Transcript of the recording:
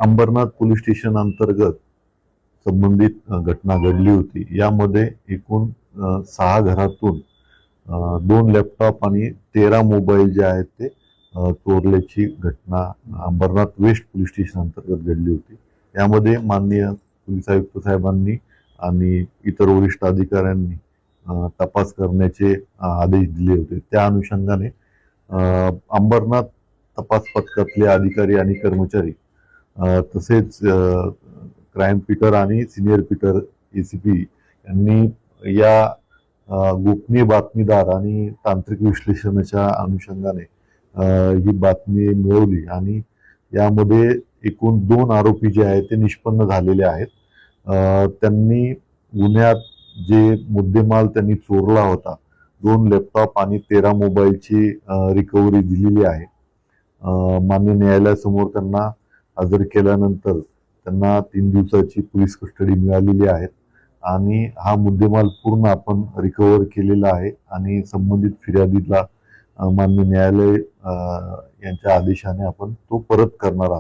Ambernath police station अंतर्गत संबंधित घटना घडली होती। यामध्ये एकूण 6 घरातून 2 लॅपटॉप आणि 13 मोबाईल जे आहेत ते चोरल्याची घटना अंबरनाथ वेस्ट पोलीस स्टेशन अंतर्गत घडली होती। यामध्ये माननीय पोलीस आयुक्त साहेबांनी आणि इतर वरिष्ठ अधिकाऱ्यांनी तपास करण्याचे आदेश दिले होते। त्या अनुषंगाने अंबरनाथ तपास पथकातले अधिकारी आणि कर्मचारी तसेच क्राईम पीटर आणि सिनियर पीटर एसीपी यांनी या गोपनीय बातमीदार आणि तांत्रिक विश्लेषणाच्या अनुषंगाने ही बातमी मिळवली आणि यामध्ये एकूण 2 आरोपी जे आहेत ते निष्पन्न झालेले आहेत। त्यांनी गुन्ह्यात जे मुद्देमाल त्यांनी चोरला होता 2 लॅपटॉप आणि 13 मोबाईलची रिकव्हरी दिलेली आहे। मान्य न्यायालयासमोर त्यांना हजर केल्यानंतर त्यांना 3 दिवसाची पोलीस कस्टडी मिळालेली आहे आणि हा मुद्देमाल पूर्ण आपण रिकव्हर केलेला आहे आणि संबंधित फिर्यादीला मान्य न्यायालय यांच्या आदेशाने आपण तो परत करणार आहोत।